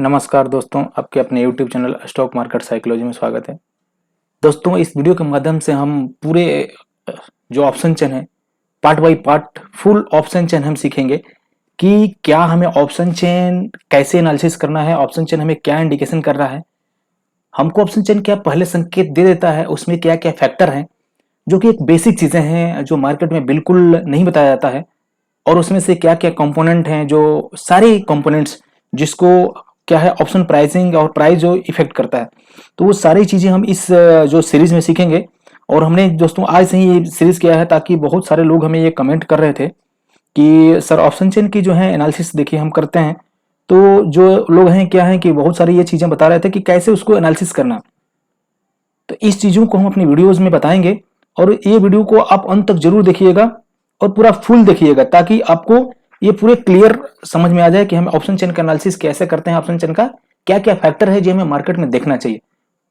नमस्कार दोस्तों, आपके अपने YouTube channel stock market psychology में स्वागत है। दोस्तों, इस वीडियो के माध्यम से हम पूरे जो ऑप्शन चेन है part by part full option chain हम सीखेंगे कि क्या हमें ऑप्शन चेन कैसे एनालिसिस करना है, ऑप्शन चेन हमें क्या इंडिकेशन कर रहा है, हमको ऑप्शन चेन क्या पहले संकेत दे देता है, उसमें क्या क्या फैक्टर हैं जो कि एक बेसिक चीजें हैं जो मार्केट में बिल्कुल नहीं बताया जाता है, और उसमें से क्या क्या कंपोनेंट हैं जो सारे कंपोनेंट्स जिसको क्या है ऑप्शन प्राइसिंग और प्राइस जो इफेक्ट करता है। तो वो सारी चीजें हम इस जो सीरीज में सीखेंगे। और हमने दोस्तों आज से ही ये सीरीज किया है ताकि बहुत सारे लोग हमें ये कमेंट कर रहे थे कि सर ऑप्शन चेन की जो है एनालिसिस देखिए हम करते हैं, तो जो लोग हैं क्या है कि बहुत सारी ये चीजें बता रहे थे कि कैसे उसको एनालिसिस करना। तो इस चीजों को हम अपनी वीडियोज में बताएंगे और ये वीडियो को आप अंत तक जरूर देखिएगा और पूरा फुल देखिएगा ताकि आपको ये पूरे क्लियर समझ में आ जाए कि हम ऑप्शन चेन का एनालिसिस कैसे करते हैं, ऑप्शन चेन का क्या क्या फैक्टर है जो हमें मार्केट में देखना चाहिए,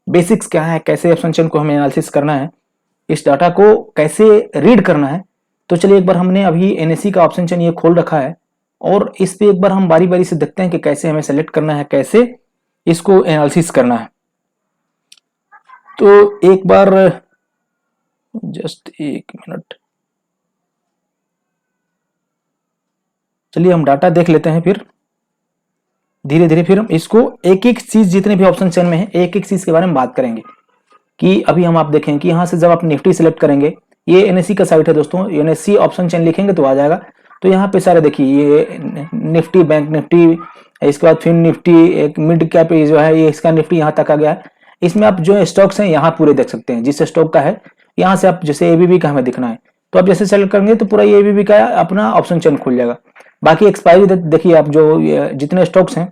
बेसिक्स क्या है, कैसे ऑप्शन चेन को हमें एनालिसिस करना है, इस डाटा को कैसे रीड करना है। तो चलिए एक बार हमने अभी एनएससी का ऑप्शन चेन ये खोल रखा है और इस पे एक बार हम बारी बारी से देखते हैं कि कैसे हमें सेलेक्ट करना है, कैसे इसको एनालिसिस करना है। तो एक बार जस्ट एक मिनट, चलिए हम डाटा देख लेते हैं, फिर धीरे धीरे फिर हम इसको एक एक चीज जितने भी ऑप्शन चेन में है एक एक चीज के बारे में बात करेंगे। कि अभी हम आप देखें कि यहाँ से जब आप निफ्टी सेलेक्ट करेंगे, ये एनएससी का साइट है दोस्तों, एनएससी ऑप्शन चेन लिखेंगे तो आ जाएगा। तो यहाँ पे सारे देखिए ये निफ्टी, बैंक निफ्टी, इसके बाद फिर निफ्टी, एक मिड कैप जो है ये इसका निफ्टी यहाँ तक आ गया है। इसमें आप जो स्टॉक्स हैं यहाँ पूरे देख सकते हैं, जिस स्टॉक का है यहाँ से आप जैसे एबीबी का हमें दिखना है तो आप जैसे सेलेक्ट करेंगे तो पूरा ये एबीबी का अपना ऑप्शन चेन खुल जाएगा। बाकी एक्सपायरी देखिए आप जो जितने स्टॉक्स हैं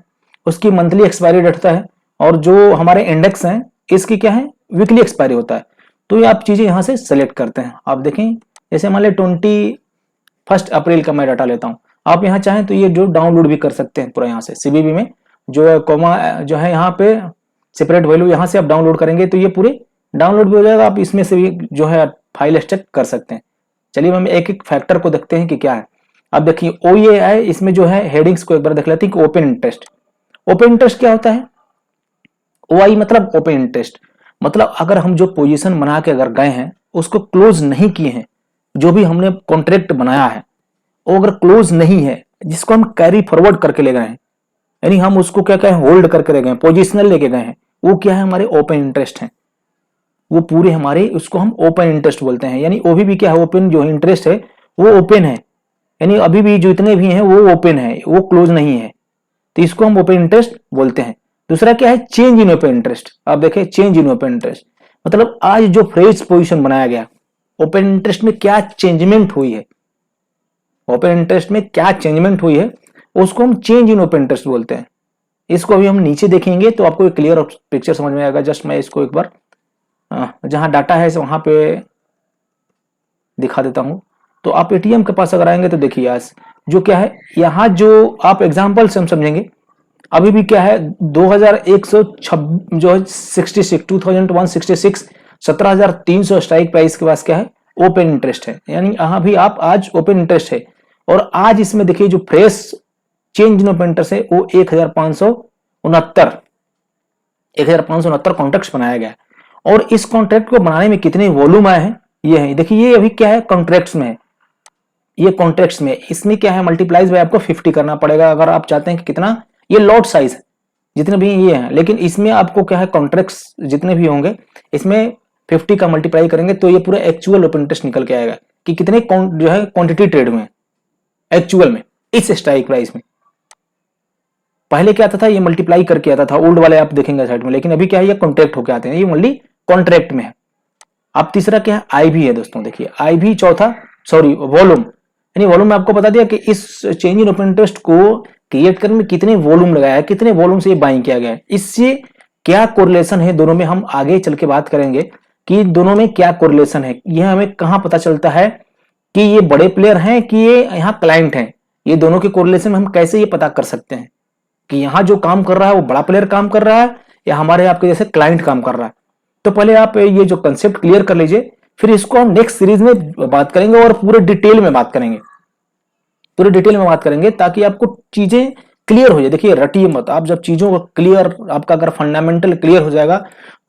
उसकी मंथली एक्सपायरी डेट होता है और जो हमारे इंडेक्स हैं इसकी क्या है वीकली एक्सपायरी होता है। तो ये आप चीजें यहाँ से सेलेक्ट करते हैं। आप देखें जैसे मान लें 21 अप्रैल का मैं डाटा लेता हूँ, आप यहाँ चाहें तो ये जो डाउनलोड भी कर सकते हैं पूरा यहाँ से सीबीबी में जो कॉमा जो है यहाँ पे सेपरेट वैल्यू यहाँ से आप डाउनलोड करेंगे तो ये पूरे डाउनलोड भी हो जाएगा। आप इसमें से भी जो है फाइल एक्सट्रैक्ट कर सकते हैं। चलिए हम एक एक फैक्टर को देखते हैं कि क्या है। अब देखिए ओईए इसमें जो है हेडिंग्स को एक बार देख लेते हैं कि ओपन इंटरेस्ट। ओपन इंटरेस्ट क्या होता है? ओआई मतलब ओपन इंटरेस्ट, मतलब अगर हम जो पोजीशन बना के अगर गए हैं उसको क्लोज नहीं किए हैं, जो भी हमने कॉन्ट्रैक्ट बनाया है वो अगर क्लोज नहीं है, जिसको हम कैरी फॉरवर्ड करके ले गए हैं, यानी हम उसको क्या क्या होल्ड करके ले गए हैं, पोजिशनल लेके गए हैं, वो क्या है हमारे ओपन इंटरेस्ट है। वो पूरे हमारे उसको हम ओपन इंटरेस्ट बोलते हैं। यानी अभी भी क्या है ओपन जो इंटरेस्ट है वो ओपन है, यानी अभी भी जो इतने भी हैं वो ओपन है, वो क्लोज नहीं है, तो इसको हम ओपन इंटरेस्ट बोलते हैं। दूसरा क्या है चेंज इन ओपन इंटरेस्ट। आप देखें चेंज इन ओपन इंटरेस्ट मतलब आज जो फ्रेश पोजीशन बनाया गया ओपन इंटरेस्ट में क्या चेंजमेंट हुई है, ओपन इंटरेस्ट में क्या चेंजमेंट हुई है उसको हम चेंज इन ओपन इंटरेस्ट बोलते हैं। इसको अभी हम नीचे देखेंगे तो आपको एक क्लियर पिक्चर समझ में आएगा। जस्ट मैं इसको एक बार जहां डाटा है वहां पे दिखा देता हूं। तो आप एटीएम के पास अगर आएंगे तो देखिए आज जो क्या है यहाँ जो आप एग्जाम्पल से हम समझेंगे अभी भी क्या है 2166 जो है 66 2166 17,300 स्ट्राइक प्राइस के पास क्या है ओपन इंटरेस्ट है, यानी यहाँ भी आप आज ओपन इंटरेस्ट है। और आज इसमें देखिए जो fresh change in open interest है वो 1569 कॉन्ट्रैक्ट बनाया गया है। और इस कॉन्ट्रैक्ट को बनाने में कितने वॉल्यूम आए हैं ये है, देखिए ये अभी क्या है कॉन्ट्रैक्ट्स में है, ये कॉन्ट्रैक्ट्स में, इसमें क्या है मल्टीप्लाइज बाय आपको 50 करना पड़ेगा अगर आप चाहते हैं कि कितना ये लॉट साइज है जितने भी ये हैं। लेकिन इसमें आपको क्या है कॉन्ट्रैक्ट्स जितने भी होंगे इसमें 50 का मल्टीप्लाई करेंगे तो ये पूरा एक्चुअल ओपन इंटरेस्ट निकल के आएगा कि कितने जो है क्वांटिटी ट्रेड में एक्चुअल में इस स्ट्राइक प्राइस में। पहले क्या आता था ये मल्टीप्लाई करके आता था, ओल्ड वाले आप देखेंगे साइड में, लेकिन अभी क्या है ये कॉन्ट्रैक्ट होके आते हैं, ये ओनली कॉन्ट्रैक्ट में है। अब तीसरा क्या है आईवी है दोस्तों, देखिए आईवी चौथा सॉरी वॉल्यूम, यानी वॉल्यूम में आपको बता दिया कि इस चेंज इन ओपन इंटरेस्ट को क्रिएट करने में कितने वॉल्यूम लगाया है, कितने वॉल्यूम से ये बाइंग किया गया है, इससे क्या कोरिलेशन है दोनों में हम आगे चल के बात करेंगे कि दोनों में क्या कोरिलेशन है। यह हमें कहां पता चलता है कि ये बड़े प्लेयर हैं कि ये यहाँ क्लाइंट हैं, ये दोनों के कोरिलेशन में हम कैसे ये पता कर सकते हैं कि यहाँ जो काम कर रहा है वो बड़ा प्लेयर काम कर रहा है या हमारे आपके जैसे क्लाइंट काम कर रहा है। तो पहले आप ये जो कंसेप्ट क्लियर कर लीजिए, फिर इसको हम नेक्स्ट सीरीज में बात करेंगे और पूरे डिटेल में बात करेंगे, पूरे डिटेल में बात करेंगे ताकि आपको चीजें क्लियर हो जाए। देखिए रटिए मत आप, जब चीजों को क्लियर, आपका अगर फंडामेंटल क्लियर हो जाएगा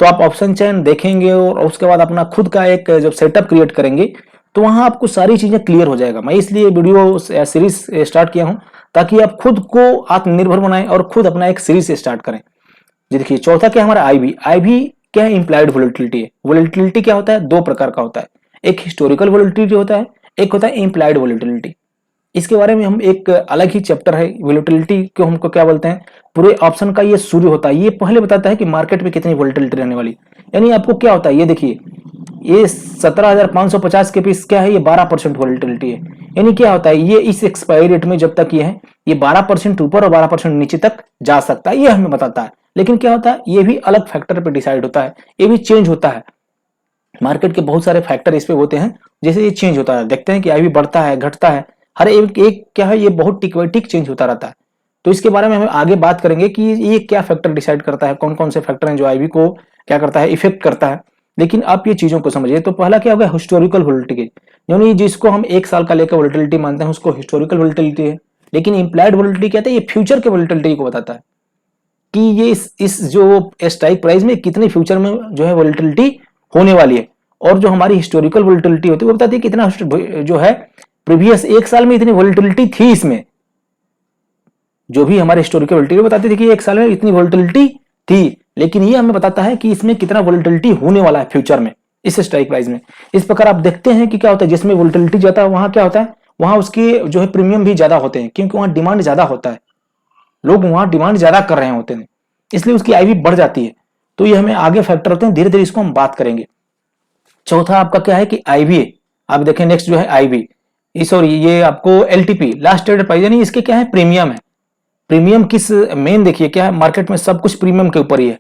तो आप ऑप्शन चेन देखेंगे और उसके बाद अपना खुद का एक जब सेटअप क्रिएट करेंगे तो वहां आपको सारी चीजें क्लियर हो जाएगा। मैं इसलिए वीडियो सीरीज स्टार्ट किया हूं ताकि आप खुद को आत्मनिर्भर बनाएं और खुद अपना एक सीरीज स्टार्ट करें। जी देखिए चौथा क्या हमारा आईवी। आईवी क्या है? इंप्लाइड वोलेटिलिटी है। वोलेटिलिटी क्या होता है? दो प्रकार का होता है, एक हिस्टोरिकल वोलेटिलिटी होता है, एक होता है इंप्लाइड वोलेटिलिटी। इसके बारे में हम एक अलग ही चैप्टर है, वोलेटिलिटी को हमको क्या बोलते हैं, पूरे ऑप्शन का ये सूर्य होता है। ये पहले बताता है कि मार्केट में कितनी वोलेटिलिटी रहने वाली, यानी आपको क्या होता है, ये देखिए ये 17,550 के पीस क्या है, ये 12% वोलेटिलिटी है। यानी क्या होता है, ये इस एक्सपायरी रेट में जब तक ये है, ये 12% ऊपर और 12% नीचे तक जा सकता है, ये हमें बताता है। लेकिन क्या होता है, ये भी अलग फैक्टर पे डिसाइड होता है, ये भी चेंज होता है। मार्केट के बहुत सारे फैक्टर इस पे होते हैं, जैसे ये चेंज होता है, देखते हैं कि आई भी बढ़ता है घटता है, हर एक क्या है, ये बहुत टिक चेंज होता रहता है। तो इसके बारे में हम आगे बात करेंगे कि ये क्या फैक्टर डिसाइड करता है, कौन कौन से फैक्टर हैं जो आईवी को क्या करता है, इफेक्ट करता है। लेकिन आप ये चीजों को समझिए। तो पहला क्या होगा, हिस्टोरिकल वोलेटिलिटी, यानी जिसको हम एक साल का लेकर वोलेटिलिटी मानते हैं उसको हिस्टोरिकल वोलेटिलिटी है। लेकिन इंप्लाइड वोलेटिलिटी कहते हैं, ये फ्यूचर के वोलेटिलिटी को बताता है कि ये इस जो स्ट्राइक प्राइस में कितनी फ्यूचर में जो है वोलेटिलिटी होने वाली है। और जो हमारी हिस्टोरिकल वोलेटिलिटी होती है वो बताती है कितना जो है प्रीवियस एक साल में इतनी वोलेटिलिटी थी। इसमें जो भी हमारे हिस्टोरिकल वोलेटिलिटी बताती थी कि एक साल में इतनी वोलेटिलिटी थी, लेकिन ये हमें बताता है कि इसमें कितना वोलेटिलिटी होने वाला है फ्यूचर में इस स्ट्राइक प्राइस में। इस प्रकार आप देखते हैं कि क्या होता है, जिसमें वोलेटिलिटी ज्यादा है वहां क्या होता है, वहां उसके जो है प्रीमियम भी ज्यादा होते हैं, क्योंकि वहां डिमांड ज्यादा होता है, लोग वहां डिमांड ज्यादा कर रहे होते हैं, इसलिए उसकी आईवी बढ़ जाती है। तो ये हमें आगे फैक्टर होते हैं, धीरे धीरे इसको हम बात करेंगे। चौथा आपका क्या है कि आईवी, आप देखें नेक्स्ट जो है आईवी, सॉरी ये आपको एलटीपी, लास्ट ट्रेडेड प्राइस, यानी इसके क्या है, प्रीमियम है। प्रीमियम किस मेन देखिए क्या है, मार्केट में सब कुछ प्रीमियम के ऊपर ही है,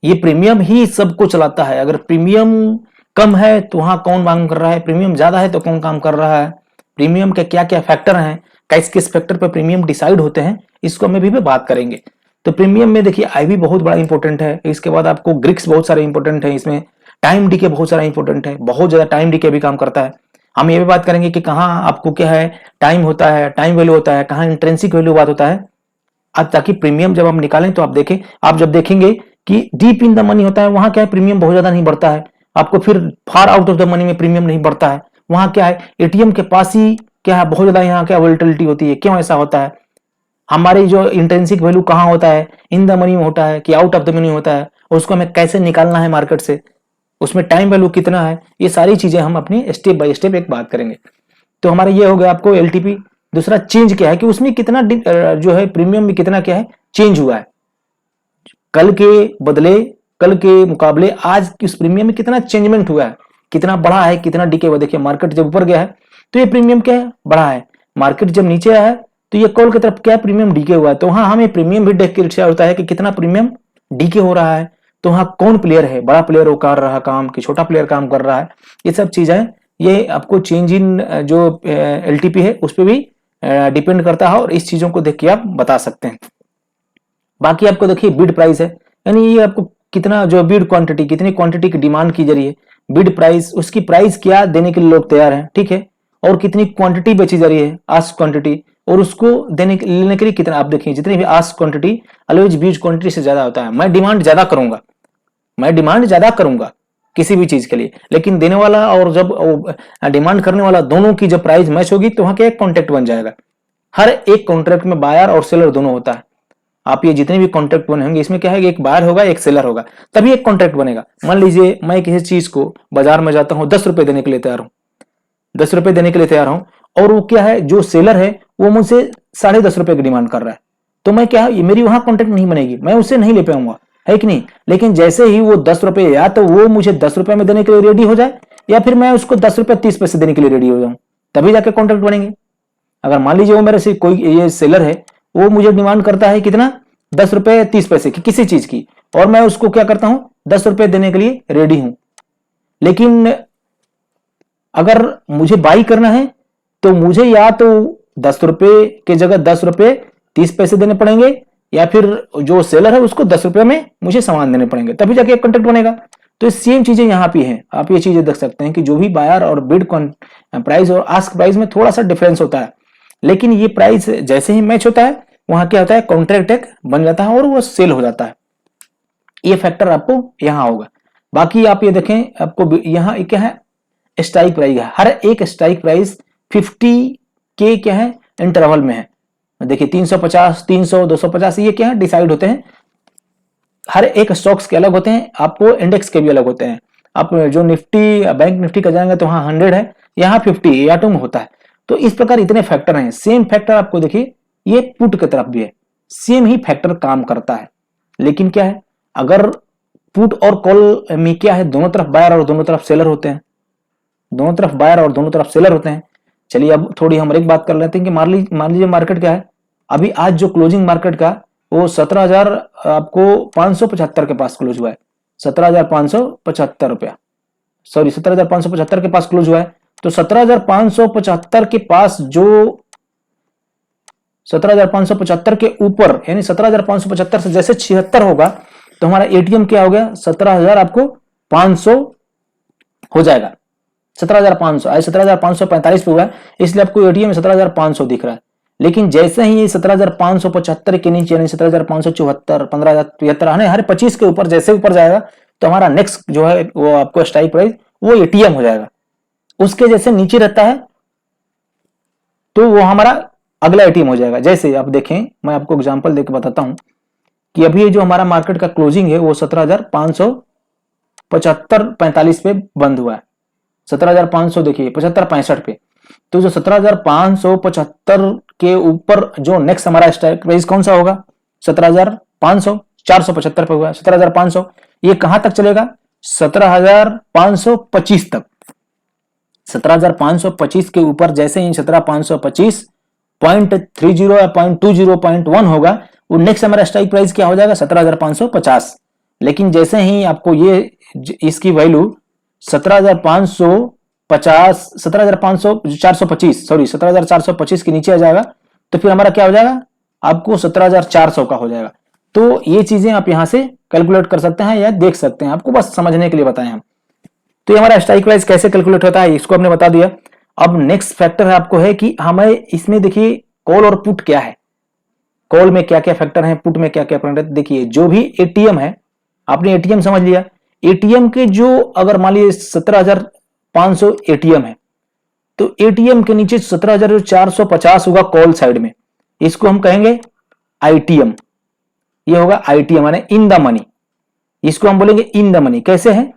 ये प्रीमियम ही सबको चलाता है। अगर प्रीमियम कम है तो वहां कौन काम कर रहा है, प्रीमियम ज्यादा है तो कौन काम कर रहा है, प्रीमियम के क्या क्या फैक्टर हैं, किस किस फैक्टर पर प्रीमियम डिसाइड होते हैं, इसको हम भी बात करेंगे। तो प्रीमियम में देखिए आईवी बहुत बड़ा इंपॉर्टेंट है। इसके बाद आपको ग्रिक्स बहुत सारे इंपॉर्टेंट है, इसमें टाइम डीके बहुत सारा इंपॉर्टेंट है, बहुत ज्यादा टाइम डीके भी काम करता है। हम ये भी बात करेंगे कि कहाँ आपको क्या है टाइम होता है, टाइम वैल्यू होता है, कहाँ इंट्रिंसिक वैल्यू बात होता है। अब ताकि प्रीमियम जब हम निकालें तो आप देखें, आप जब देखेंगे कि डीप इन द मनी होता है वहां क्या है, प्रीमियम बहुत ज्यादा नहीं बढ़ता है, आपको फिर far out of the money में प्रीमियम नहीं बढ़ता है। वहां क्या है, एटीएम के पास ही क्या है, बहुत ज्यादा यहाँ क्या वोलेटिलिटी होती है। क्यों ऐसा होता है, हमारी जो इंट्रिंसिक वैल्यू कहाँ होता है, इन द मनी में होता है कि आउट ऑफ द मनी होता है, उसको हमें कैसे निकालना है मार्केट से, उसमें टाइम वैल्यू कितना है, ये सारी चीजें हम अपनी स्टेप बाय स्टेप एक बात करेंगे। तो हमारा ये हो गया आपको एलटीपी। दूसरा चेंज क्या है कि उसमें कितना जो है प्रीमियम में कितना क्या है चेंज हुआ है, कल के बदले, कल के मुकाबले आज उस प्रीमियम में कितना चेंजमेंट हुआ है, कितना बढ़ा है, कितना डिके हुआ। देखिए मार्केट जब ऊपर गया है तो ये प्रीमियम क्या है, बढ़ा है, मार्केट जब नीचे आया है तो ये कॉल की तरफ क्या प्रीमियम डीके हुआ है। तो हाँ हमें प्रीमियम भी देख के होता है कि कितना प्रीमियम डीके हो रहा है, तो हाँ कौन प्लेयर है, बड़ा प्लेयर वो कर रहा काम कि छोटा प्लेयर काम कर रहा है, ये सब चीजें ये आपको चेंज इन जो एलटीपी है उस पर भी डिपेंड करता है, और इस चीजों को देख के आप बता सकते हैं। बाकी आपको देखिए बिड प्राइस है, यानी ये आपको कितना जो बिड क्वांटिटी, कितनी क्वांटिटी की डिमांड की जा रही है, बिड प्राइस, उसकी प्राइस क्या देने के लिए लोग तैयार हैं, ठीक है, और कितनी क्वांटिटी बेची जा रही है, आस्क क्वांटिटी, और उसको लेने के लिए कितना। आप देखिए जितनी भी आस्क क्वांटिटी ऑलवेज बीज क्वांटिटी से ज्यादा होता है। मैं डिमांड ज्यादा करूंगा, मैं डिमांड ज्यादा करूंगा किसी भी चीज के लिए, लेकिन देने वाला और जब डिमांड करने वाला दोनों की जब प्राइस मैच होगी तो वहां क्या एक कॉन्ट्रैक्ट बन जाएगा। हर एक कॉन्ट्रैक्ट में बायर और सेलर दोनों होता है। आप ये जितने भी कॉन्ट्रैक्ट बने होंगे इसमें क्या है, एक बायर होगा एक सेलर होगा, तभी एक कॉन्ट्रैक्ट बनेगा। मान लीजिए मैं किसी चीज को बाजार में जाता हूं, 10 रुपए देने के लिए तैयार हूं, 10 रुपए देने के लिए तैयार हूं, और वो क्या है, जो सेलर है वो मुझसे 10.5 रुपए की डिमांड कर रहा है, तो मैं क्या, मेरी वहां कॉन्ट्रैक्ट नहीं बनेगी, मैं उससे नहीं ले पाऊंगा, है कि नहीं। लेकिन जैसे ही वो 10 रुपए, या तो वो मुझे 10 रुपए में देने के लिए रेडी हो जाए, या फिर मैं उसको 10 रुपए 30 पैसे देने के लिए रेडी हो जाऊं, तभी जाके कॉन्ट्रैक्ट बनेंगे। अगर मान लीजिए वो मेरे से कोई ये सेलर है, वो मुझे डिमांड करता है कितना, 10 रुपए 30 पैसे की किसी चीज की, और मैं उसको क्या करता हूं 10 रुपए देने के लिए रेडी हूं, लेकिन अगर मुझे बाई करना है तो मुझे या तो 10 रुपए के जगह 10 रुपए 30 पैसे देने पड़ेंगे, या फिर जो सेलर है उसको 10 रुपए में मुझे सामान देने पड़ेंगे, तभी जाके एक कॉन्ट्रैक्ट बनेगा। तो सेम चीजें यहाँ पे हैं, आप ये चीजें देख सकते हैं कि जो भी बायर और बिड प्राइस और आस्क प्राइस में थोड़ा सा डिफरेंस होता है, लेकिन ये प्राइस जैसे ही मैच होता है वहां क्या होता है, कॉन्ट्रैक्ट एक बन जाता है और वो सेल हो जाता है। ये फैक्टर आपको यहाँ होगा। बाकी आप ये देखें, आपको यहाँ क्या है, स्ट्राइक प्राइस है। हर एक स्ट्राइक प्राइस 50 के क्या है, इंटरवल में है। देखिए 350, 300, 250 ये क्या है, डिसाइड होते हैं। हर एक स्टॉक्स के अलग होते हैं, आपको इंडेक्स के भी अलग होते हैं। आप जो निफ्टी, बैंक निफ्टी का जाएंगे तो वहां 100 है, यहाँ 50 या में होता है। तो इस प्रकार इतने फैक्टर हैं। सेम फैक्टर आपको देखिए ये पुट की तरफ भी है, सेम ही फैक्टर काम करता है। लेकिन क्या है, अगर पुट और कॉल में क्या है, दोनों तरफ बायर और दोनों तरफ सेलर होते हैं, दोनों तरफ बायर और दोनों तरफ सेलर होते हैं। चलिए अब थोड़ी हम एक बात कर लेते हैं कि मान लीजिए मार्केट क्या है, अभी आज जो क्लोजिंग मार्केट का वो 17,000 आपको 575 के पास क्लोज हुआ है, 17,575 रुपया, सॉरी 17,575 के पास क्लोज हुआ है। तो 17,575 के पास जो 17,575 के ऊपर यानी 17,575 से जैसे 76 होगा तो हमारा एटीएम क्या हो गया, 17,000 आपको 500 हो जाएगा। 17,500 आज 17,545 पे हुआ है, इसलिए आपको एटीएम 17,500 दिख रहा है। लेकिन जैसे ही ये 17,575 के नीचे यानी 17,574, 15,073 हर 25 के ऊपर जैसे ऊपर जाएगा तो हमारा नेक्स्ट जो है वो आपको स्ट्राइक प्राइस वो एटीएम हो जाएगा। उसके जैसे नीचे रहता है तो वो हमारा अगला एटीएम हो जाएगा। जैसे आप देखें, मैं आपको एग्जांपल देकर बताता हूं कि अभी जो हमारा मार्केट का क्लोजिंग है वो 17,575-45 पे बंद हुआ है। 17,500 देखिए 75 65 पे, तो जो 17,575 के ऊपर जो नेक्स्ट हमारा स्ट्राइक प्राइस कौन सा होगा, 17,500, 475 पे हुआ है 17,500, ये कहां तक चलेगा, 17,525 तक। 17,525 के ऊपर जैसे ही 17,525.30 या 0.20 0.1 होगा, वो नेक्स्ट हमारा स्ट्राइक प्राइस क्या हो जाएगा, 17,550। लेकिन जैसे ही आपको ये इसकी वैल्यू 17,550, 17,500, 425 सॉरी 17,425 के नीचे आ जाएगा तो फिर हमारा क्या हो जाएगा, आपको 17,400 का हो जाएगा। तो ये चीजें आप यहां से कैलकुलेट कर सकते हैं या देख सकते हैं, आपको बस समझने के लिए बताएं हम। तो ये हमारा स्ट्राइक प्राइस कैसे कैलकुलेट होता है इसको हमने बता दिया। अब नेक्स्ट फैक्टर है आपको है कि हमें इसमें देखिए कॉल और पुट क्या है, कॉल में क्या क्या फैक्टर है, पुट में क्या क्या फैक्टर है। देखिए जो भी एटीएम है, आपने एटीएम समझ लिया, एटीएम के जो अगर मान लीजिए 17,500 एटीएम है तो एटीएम के नीचे 17,450 होगा कॉल साइड में, इसको हम कहेंगे आईटीएम। ये होगा आईटीएम यानी इन द मनी, इसको हम बोलेंगे इन द मनी। कैसे है,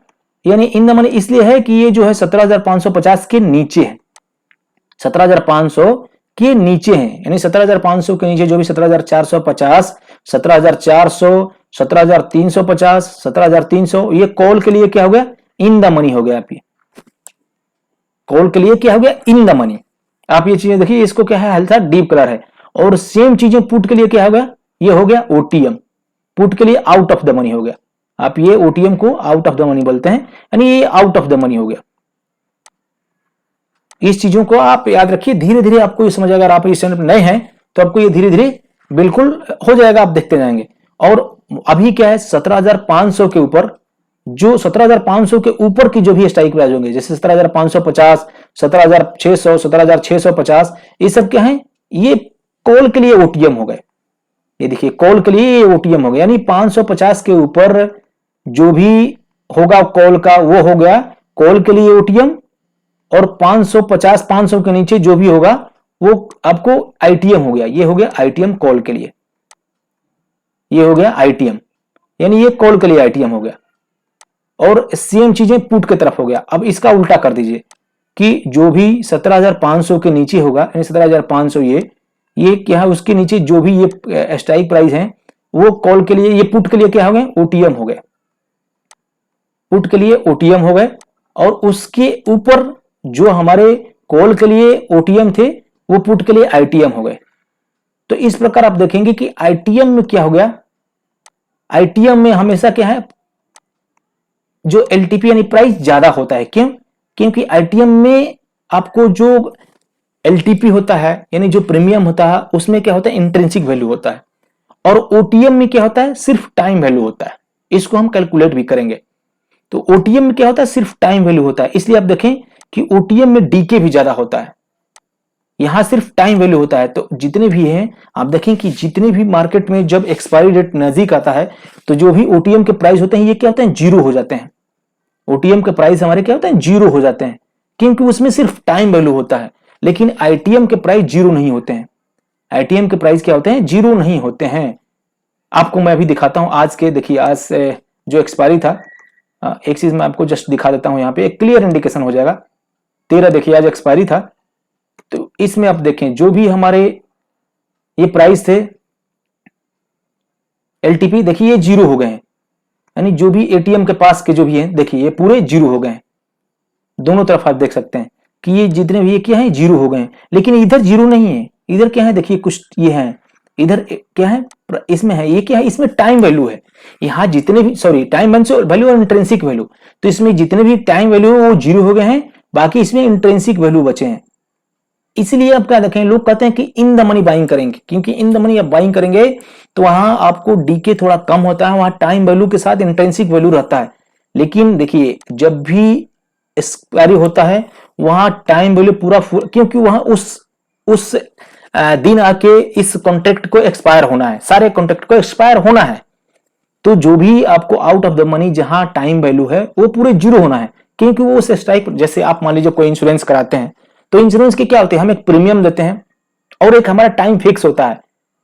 यानी इन द मनी इसलिए है कि ये जो है 17,550 के नीचे है, 17,500 के नीचे है, यानी 17,500 के नीचे जो भी 17,450, 17,400, 17,350, 17,300 ये कॉल के लिए क्या हो गया, इन द मनी हो गया। आप ये कॉल के लिए क्या हो गया, इन द मनी। आप ये चीजें देखिए, इसको क्या है, हल्का डीप कलर है। और सेम चीजें पुट के लिए क्या हो गया, ये हो गया ओटीएम, पुट के लिए आउट ऑफ द मनी हो गया। आप ये ओटीएम को आउट ऑफ द मनी बोलते हैं, यानी ये आउट ऑफ द मनी हो गया। इस चीजों को आप याद रखिए, धीरे धीरे आपको ये समझ, अगर आप इस चैनल पर नए हैं तो आपको ये धीरे धीरे बिल्कुल हो जाएगा, आप देखते जाएंगे। और अभी क्या है, 17,500 के ऊपर जो 17,500 के ऊपर की जो भी स्ट्राइक प्राइस होंगे, जैसे 17,550, 17,600, 17,650, ये सब क्या है, ये कॉल के लिए ओटीएम हो गए। ये देखिए कॉल के लिए ओटीएम हो गया, यानी 550 के ऊपर जो भी होगा कॉल का वो हो गया कॉल के लिए ओटीएम, और 550 500 के नीचे जो भी होगा वो आपको आईटीएम हो गया। ये हो गया आईटीएम कॉल के लिए, ये हो गया आईटीएम, यानी ये कॉल के लिए आईटीएम हो गया। और सेम चीजें पुट की तरफ हो गया। अब इसका उल्टा कर दीजिए कि जो भी 17,500 के नीचे होगा, यानी 17,500 ये क्या है, उसके नीचे जो भी ये स्ट्राइक प्राइस है वो कॉल के लिए, ये पुट के लिए क्या हो गए, ओटीएम हो गए, पुट के लिए ओटीएम हो गए। और उसके ऊपर जो हमारे कॉल के लिए ओटीएम थे वो पुट के लिए आईटीएम हो गए। तो इस प्रकार आप देखेंगे कि आईटीएम में क्या हो गया, आईटीएम में हमेशा क्या है, जो एलटीपी यानी प्राइस ज्यादा होता है। क्यों, क्योंकि आईटीएम में आपको जो एलटीपी होता है यानी जो प्रीमियम होता है उसमें क्या होता है, इंट्रिंसिक वैल्यू होता है। और ओटीएम में क्या होता है, सिर्फ टाइम वैल्यू होता है। इसको हम कैलकुलेट भी करेंगे। तो ओटीएम में क्या होता है, सिर्फ टाइम वैल्यू होता है, इसलिए आप देखें कि ओटीएम में डीके भी ज्यादा होता है। यहाँ सिर्फ टाइम वैल्यू होता है। तो जितने भी हैं आप देखें कि जितने भी मार्केट में जब एक्सपायरी डेट नजदीक आता है तो जो भी ओटीएम के प्राइस होते हैं ये क्या होते हैं, जीरो हो जाते हैं। ओटीएम के प्राइस हमारे क्या होते हैं, जीरो हो जाते हैं, क्योंकि उसमें सिर्फ टाइम वैल्यू होता है। लेकिन आईटीएम के प्राइस जीरो नहीं होते हैं। आईटीएम के प्राइस क्या होते हैं, जीरो नहीं होते हैं। आपको मैं अभी दिखाता हूं आज के, देखिए आज जो एक्सपायरी था, एक चीज मैं आपको जस्ट दिखा देता हूं, यहाँ पे एक क्लियर इंडिकेशन हो जाएगा। 13 देखिए आज एक्सपायरी था, तो इसमें आप देखें जो भी हमारे ये प्राइस थे एलटीपी, देखिए ये जीरो हो गए हैं, यानी जो भी एटीएम के पास के जो भी हैं देखिए ये पूरे जीरो हो गए हैं। दोनों तरफ आप देख सकते हैं कि ये जितने भी ये क्या है, जीरो हो गए हैं। लेकिन इधर जीरो नहीं है, इधर क्या है, देखिए कुछ ये है, इधर क्या है, इसमें है, ये क्या है, इसमें टाइम वैल्यू है। यहाँ जितने भी, सॉरी टाइम वैल्यू और इंट्रिंसिक वैल्यू, तो इसमें जितने भी टाइम वैल्यू वो जीरो हो गए हैं, बाकी इसमें इंट्रिंसिक वैल्यू बचे हैं। इसलिए आप क्या देखें, लोग कहते हैं कि इन द मनी बाइंग करेंगे, क्योंकि इन द मनी आप बाइंग करेंगे तो वहां आपको डीके थोड़ा कम होता है, वहां टाइम वैल्यू के साथ इंट्रिंसिक वैल्यू रहता है। लेकिन देखिए जब भी एक्सपायरी होता है वहां टाइम वैल्यू पूरा, क्योंकि वहां उस दिन आके इस कॉन्ट्रैक्ट को एक्सपायर होना है, सारे कॉन्ट्रैक्ट को एक्सपायर होना है। तो जो भी आपको आउट ऑफ द मनी जहां टाइम वैल्यू है वो पूरे जीरो होना है, क्योंकि वो उस टाइप, जैसे आप मान लीजिए कोई इंश्योरेंस कराते हैं तो इंश्योरेंस के क्या होते हैं, हम एक प्रीमियम देते हैं और एक हमारा टाइम फिक्स होता है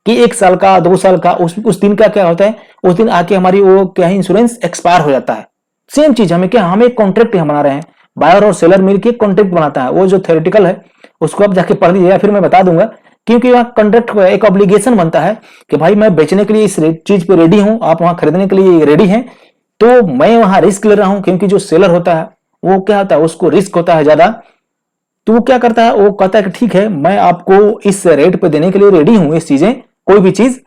कि 1 साल का, 2 साल का, उस दिन का क्या होता है, उस दिन आके हमारी वो क्या है, इंश्योरेंस एक्सपायर हो जाता है। सेम चीज हमें क्या, हम एक कॉन्ट्रैक्ट बना रहे हैं, बायर और सेलर मिलकर कॉन्ट्रैक्ट बनाता है। वो जो थ्योरेटिकल है उसको आप जाके पढ़ लीजिए या फिर मैं बता दूंगा, क्योंकि वहां कॉन्ट्रैक्ट एक ऑब्लिगेशन बनता है कि भाई मैं बेचने के लिए इस चीज पे रेडी हूं, आप वहां खरीदने के लिए रेडी हैं, तो मैं वहां रिस्क ले रहा हूं, क्योंकि जो सेलर होता है वो क्या होता है, उसको रिस्क होता है ज्यादा। तो वो क्या करता है, वो कहता है कि ठीक है मैं आपको इस रेट पे देने के लिए रेडी हूं इस चीजें, कोई भी चीज,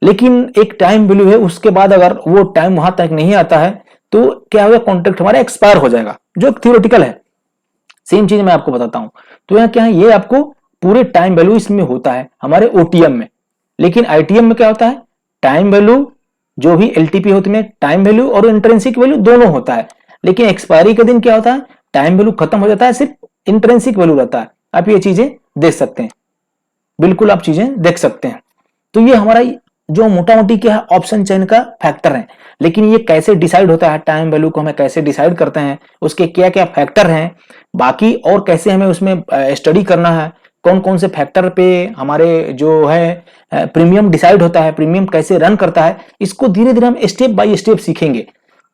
लेकिन एक टाइम वैल्यू है, उसके बाद अगर वो टाइम वहां तक नहीं आता है तो क्या होगा, कॉन्ट्रैक्ट हमारा एक्सपायर हो जाएगा, जो थ्योरेटिकल है। सेम चीज मैं आपको बताता हूं। तो यहाँ क्या है, ये आपको पूरे टाइम वैल्यू इसमें होता है हमारे ओटीएम में। लेकिन आईटीएम में क्या होता है, टाइम वैल्यू जो भी एलटीपी होती है, टाइम वैल्यू और इंट्रिंसिक वैल्यू दोनों होता है। लेकिन एक्सपायरी के दिन क्या होता है, टाइम वैल्यू खत्म हो जाता है, सिर्फ इंट्रिंसिक वैल्यू रहता है। आप ये चीजें देख सकते हैं, बिल्कुल आप चीजें देख सकते हैं। तो ये हमारा जो मोटा मोटी क्या है, ऑप्शन चेन का फैक्टर है। लेकिन ये कैसे डिसाइड होता है, टाइम वैल्यू को हमें कैसे डिसाइड करते हैं, उसके क्या क्या फैक्टर हैं, बाकी और कैसे हमें उसमें स्टडी करना है, कौन कौन से फैक्टर पे हमारे जो है प्रीमियम डिसाइड होता है, प्रीमियम कैसे रन करता है, इसको धीरे धीरे हम स्टेप बाय स्टेप सीखेंगे।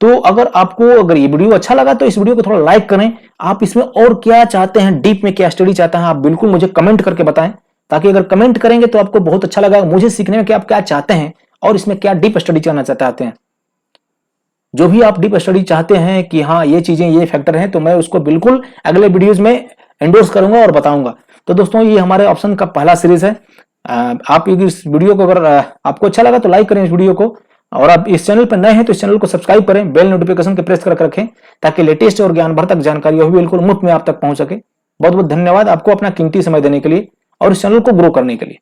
तो अगर ये वीडियो अच्छा लगा तो इस वीडियो को थोड़ा लाइक करें। आप इसमें और क्या चाहते हैं, डीप में क्या स्टडी चाहते हैं, आप बिल्कुल मुझे कमेंट करके बताएं, ताकि अगर कमेंट करेंगे तो आपको बहुत अच्छा लगा मुझे सीखने में कि आप क्या चाहते हैं और इसमें क्या डीप स्टडी करना चाहते हैं। जो भी आप डीप स्टडी चाहते हैं कि हाँ ये चीजें, ये फैक्टर हैं, तो मैं उसको बिल्कुल अगले वीडियोज में एंडोर्स करूंगा और बताऊंगा। तो दोस्तों ये हमारे ऑप्शन का पहला सीरीज है। आप इस वीडियो को अगर आपको अच्छा लगा तो लाइक करें इस वीडियो को, और आप इस चैनल पर नए हैं तो इस चैनल को सब्सक्राइब करें, बेल नोटिफिकेशन के प्रेस कर रखें, ताकि लेटेस्ट और ज्ञानवर्धक जानकारी वो भी बिल्कुल मुफ्त में आप तक पहुंच सके। बहुत बहुत धन्यवाद आपको अपना कीमती समय देने के लिए और इस चैनल को ग्रो करने के लिए।